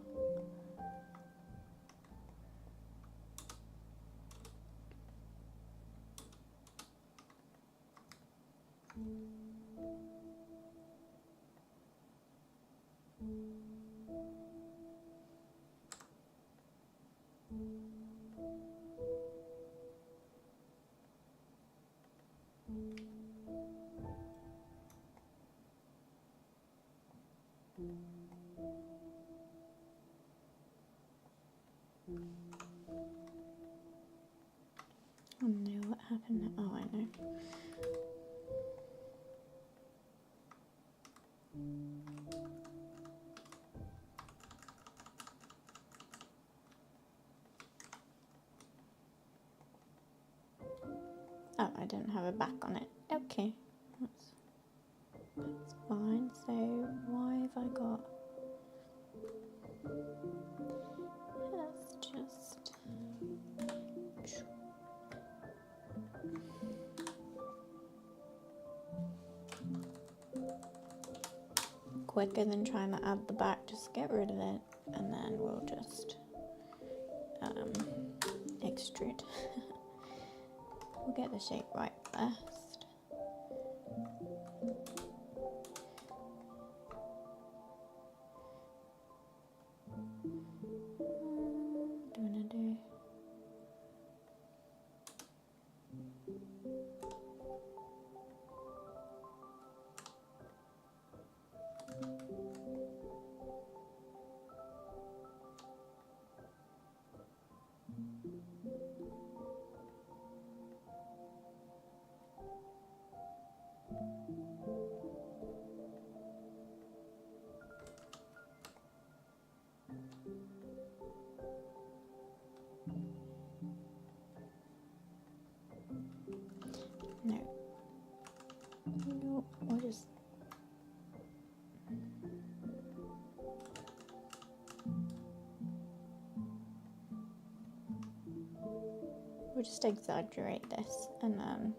Oh no, what happened? Oh, I know. Oh, I don't have a back on it. Okay, that's fine. So why have I got? Let's just quicker than trying to add the back. Just get rid of it, and then we'll just extrude. We'll get the shape right first. What do you want to do? We'll just exaggerate this, and then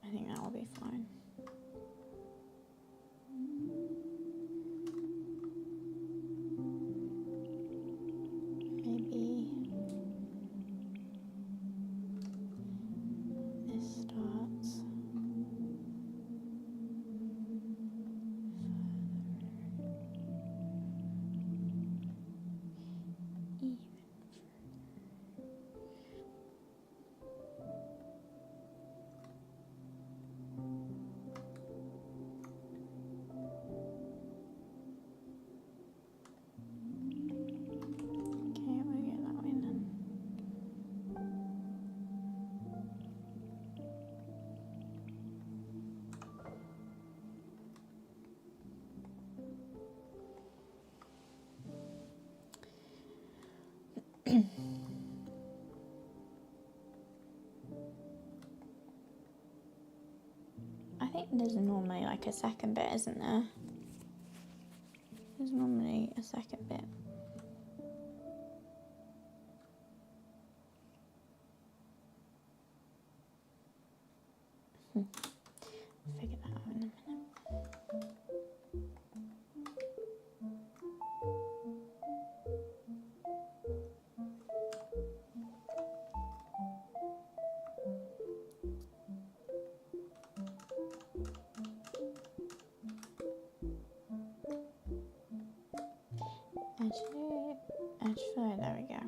I think that will be fine. Maybe this starts even. Okay, we'll get that way then. I think there's normally like a second bit, isn't there? There's normally a second bit. Figure that out in a minute. Actually, there we go.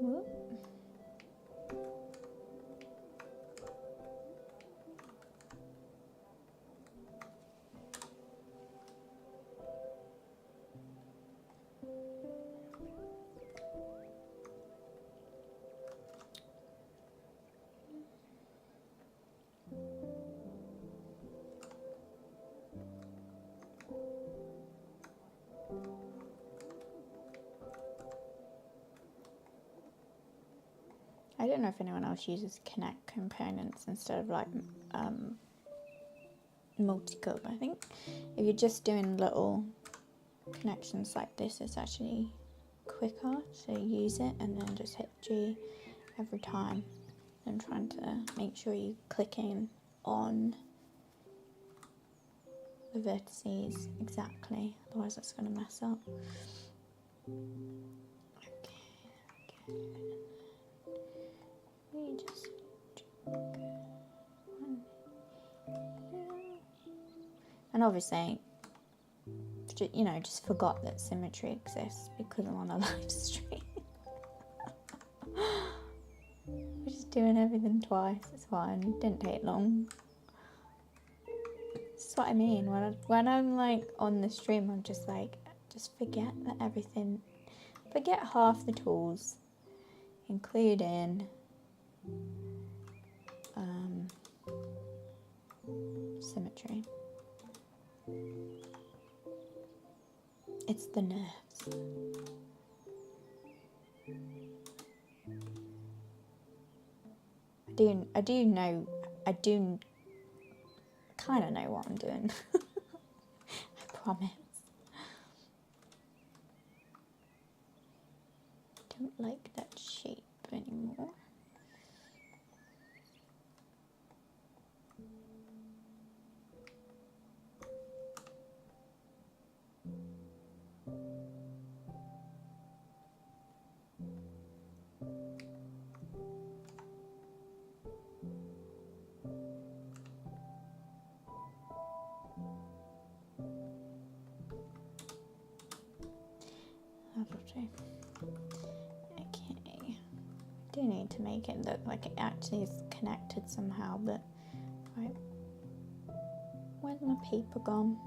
Whoop. I don't know if anyone else uses connect components instead of like multi-color. I think if you're just doing little connections like this, it's actually quicker. So use it and then just hit G every time and trying to make sure you're clicking on the vertices exactly, otherwise that's going to mess up. Okay. We just and obviously, you know, just forgot that symmetry exists because I'm on a live stream. We're just doing everything twice. It's fine. It didn't take long. That's what I mean. When I'm like on the stream, I'm just like, just forget that everything. Forget half the tools, including symmetry. It's the nerves. I do kind of know what I'm doing. I promise. like that shape anymore. Okay, I do need to make it look like it actually is connected somehow, but right, where's my paper gone?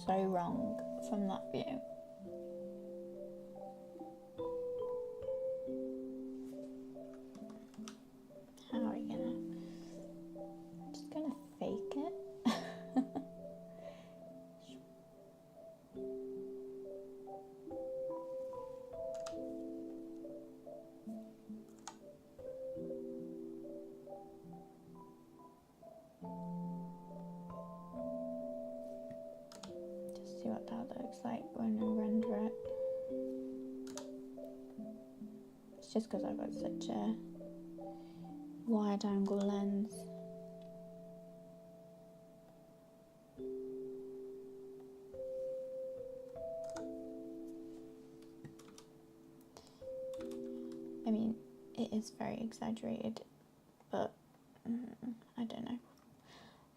So wrong from that view. How are we gonna? I'm just gonna fake it. Just see what that looks like when I render it. It's just because I've got such a wide angle lens. I mean, it is very exaggerated, but I don't know.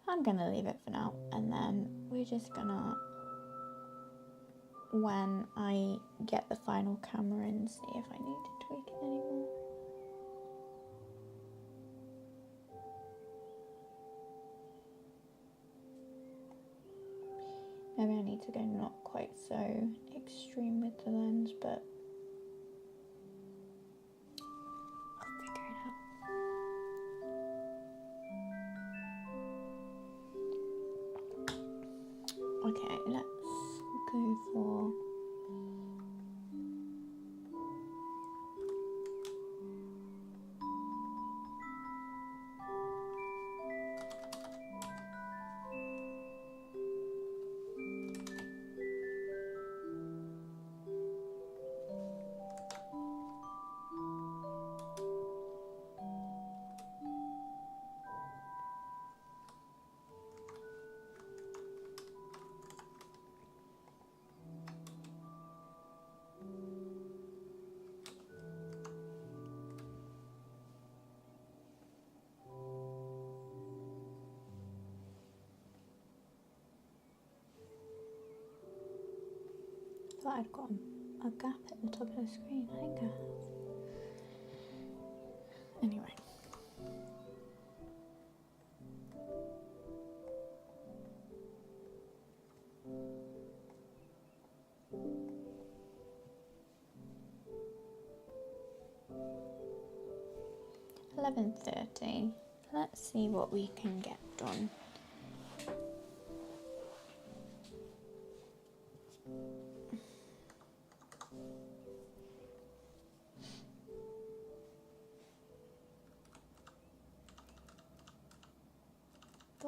I'm gonna leave it for now, and then we're just gonna, when I get the final camera in, see if I need to tweak it anymore. Maybe I need to go not quite so extreme with the lens, but I'll figure it out. Okay, let's go for I thought I'd got a gap at the top of the screen. I think I have. Anyway. $11:30. Let's see what we can get done.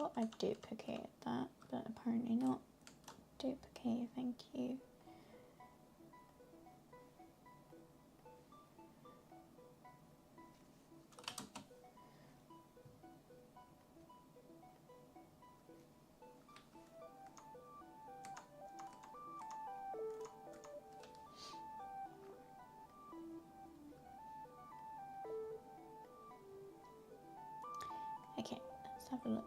thought I'd duplicate that, but apparently not. Duplicate, thank you. Okay, let's have a look.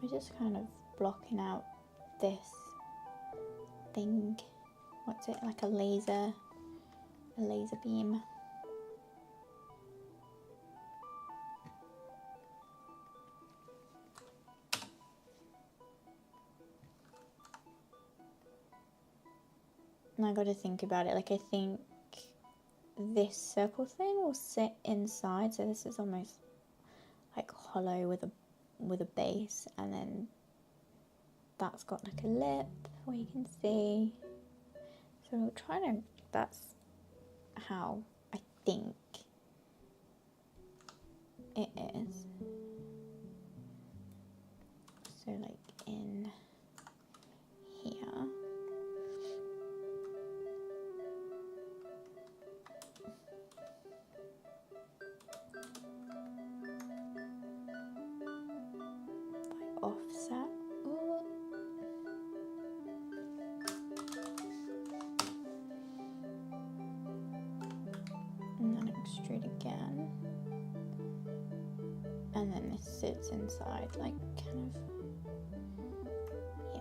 We're just kind of blocking out this thing. What's it, like a laser beam. And I got to think about it. Like, I think this circle thing will sit inside, so this is almost like hollow with a base, and then that's got like a lip where you can see. So we're trying to, that's how I think it is. So like in here. Offset. Ooh. And then extrude again. And then this sits inside, like kind of, yeah.